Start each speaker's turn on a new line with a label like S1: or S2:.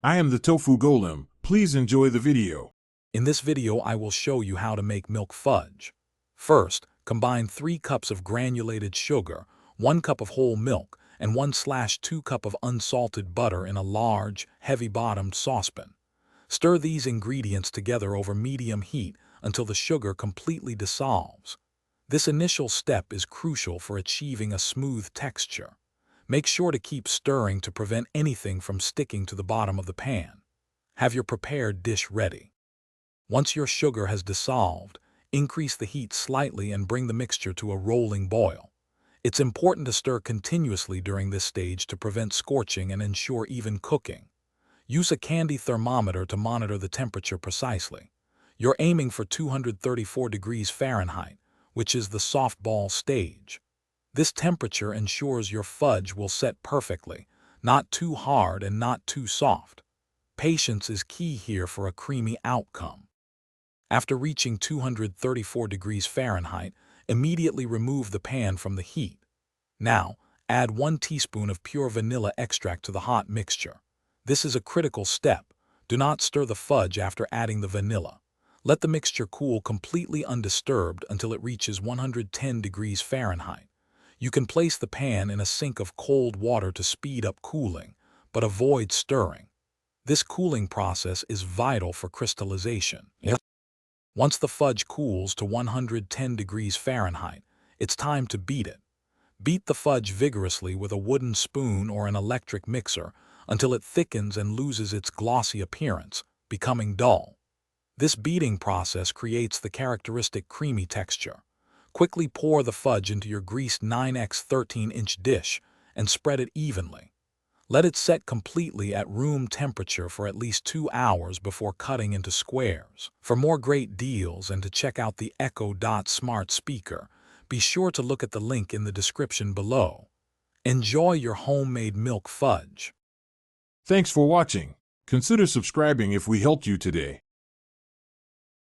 S1: I am the Tofu Golem. Please enjoy the video.
S2: In this video, I will show you how to make milk fudge. First, combine 3 cups of granulated sugar, 1 cup of whole milk, and 1/2 cup of unsalted butter in a large, heavy-bottomed saucepan. Stir these ingredients together over medium heat until the sugar completely dissolves. This initial step is crucial for achieving a smooth texture. Make sure to keep stirring to prevent anything from sticking to the bottom of the pan. Have your prepared dish ready. Once your sugar has dissolved, increase the heat slightly and bring the mixture to a rolling boil. It's important to stir continuously during this stage to prevent scorching and ensure even cooking. Use a candy thermometer to monitor the temperature precisely. You're aiming for 234 degrees Fahrenheit, which is the softball stage. This temperature ensures your fudge will set perfectly, not too hard and not too soft. Patience is key here for a creamy outcome. After reaching 234 degrees Fahrenheit, immediately remove the pan from the heat. Now, add 1 teaspoon of pure vanilla extract to the hot mixture. This is a critical step. Do not stir the fudge after adding the vanilla. Let the mixture cool completely undisturbed until it reaches 110 degrees Fahrenheit. You can place the pan in a sink of cold water to speed up cooling, but avoid stirring. This cooling process is vital for crystallization. Once the fudge cools to 110 degrees Fahrenheit, it's time to beat it. Beat the fudge vigorously with a wooden spoon or an electric mixer until it thickens and loses its glossy appearance, becoming dull. This beating process creates the characteristic creamy texture. Quickly pour the fudge into your greased 9x 13-inch dish and spread it evenly. Let it set completely at room temperature for at least 2 hours before cutting into squares. For more great deals and to check out the Echo Dot smart speaker, be sure to look at the link in the description below. Enjoy your homemade milk fudge.
S1: Thanks for watching. Consider subscribing if we helped you today.